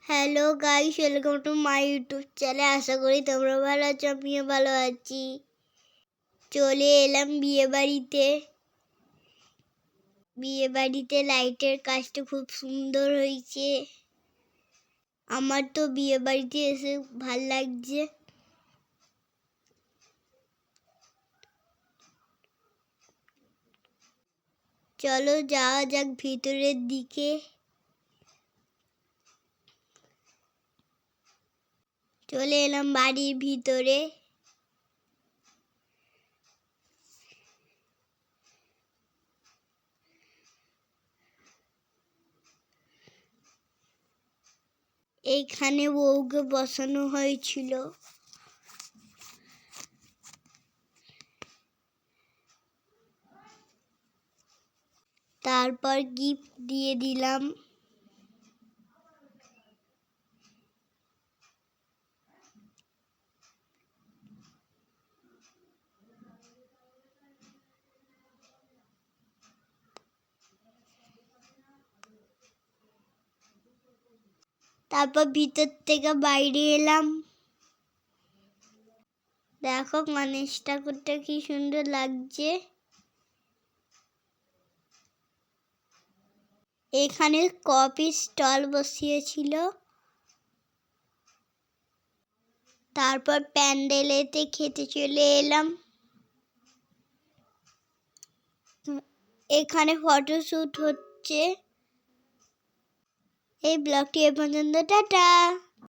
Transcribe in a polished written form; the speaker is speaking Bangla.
Hello guys, welcome to my YouTube channel. আশা করি তোমরা ভালো আছো, আমিও ভালো আছি। চলে এলাম বিয়ে বাড়িতে লাইটের কাজটা খুব সুন্দর হয়েছে। আমার তো বিয়ে বাড়িতে এসে ভাল লাগছে। চলো যাওয়া যাক ভিতরের দিকে। চলে এলাম বাড়ির ভিতরে। এইখানে বউকে বসানো হয়েছিল। তারপর গিফট দিয়ে দিলাম। তারপর ভিতর থেকে বাইরে এলাম। দেখো গণেশ ঠাকুরটা কি সুন্দর লাগছে। এখানে কফি স্টল বসিয়েছিল। তারপর প্যান্ডেলেতে খেতে চলে এলাম। এখানে ফটোশুট হচ্ছে। এই ব্লগটি এ পর্যন্ত, টাটা।